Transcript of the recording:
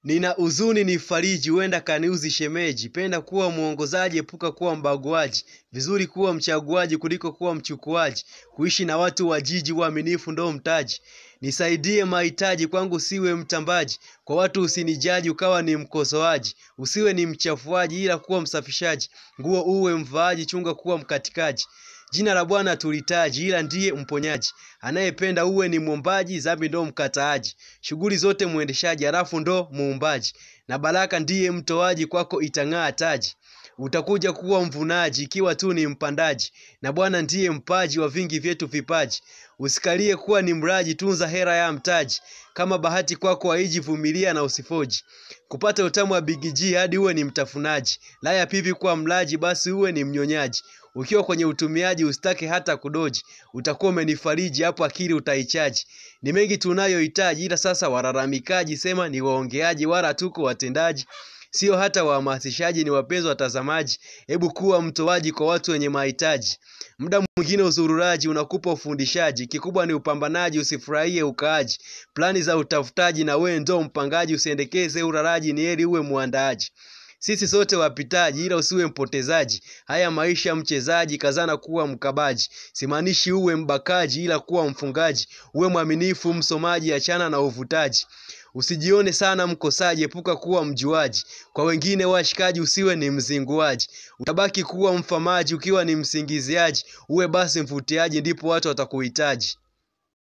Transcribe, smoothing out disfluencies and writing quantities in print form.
Nina huzuni ni fariji, huenda kaniuzi shemeji. Penda kuwa muongozaji, epuka kuwa mbaguaji. Vizuri kuwa mchaguaji kuliko kuwa mchukuaji. Kuishi na watu wa jiji, uaminifu ndo mtaji. Nisaidie mahitaji, kwangu siwe mtambaji. Kwa watu usinijaji, ukawa ni mkosoaji. Usiwe ni mchafuaji, ila kuwa msafishaji. Nguo uwe mvaaji, chunga kuwa mkatikaji. Jina la Bwana tulitaji, ila ndiye mponyaji. Anayependa uwe ni mwombaji, dhambi ndo mkataaji. Shughuli zote muendeshaji, halafu ndo muumbaji. Na baraka ndiye mtoaji, kwako itang'aa taji. Utakuja kuwa mvunaji, ikiwa tu ni mpandaji. Na Bwana ndiye mpaji wa vingi vyetu vipaji. Usikalie kuwa ni mraji, tunza hera ya mtaji. Kama bahati kwako haiji, vumilia na usifoji. Kupata utamu wa Big G hadi uwe ni mtafunaji. Laya pipi kwa mlaji, basi uwe ni mnyonyaji. Ukiwa kwenye utumiaji usitake hata kudoji. Utakuwa umenifariji, hapo akili utaichaji. Ni mengi tunayohitaji, ila sasa walalamikaji. Sema ni waongeaji, wala tuko watendaji. Sio hata wahamasishaji, ni wapenzi watazamaji. Hebu kuwa mtoaji kwa watu wenye mahitaji. Muda mwingine uzururaji unakupa ufundishaji. Kikubwa ni upambanaji, usifurahie ukaaji. Plani za utafutaji, na wewe ndo mpangaji. Usiendekeze uraraji, ni heri uwe muandaaji. Sisi sote wapitaji, ila usiwe mpotezaji. Haya maisha mchezaji, kazana kuwa mkabaji. Simaanishi uwe mbakaji, ila kuwa mfungaji. Uwe mwaminifu msomaji, achana na uvutaji. Usijione sana mkosaji, epuka kuwa mjuaji. Kwa wengine washikaji, usiwe ni mzinguaji. Utabaki kuwa mfamaji, ukiwa ni msingiziaji. Uwe basi mfutiaji, ndipo watu watakuhitaji.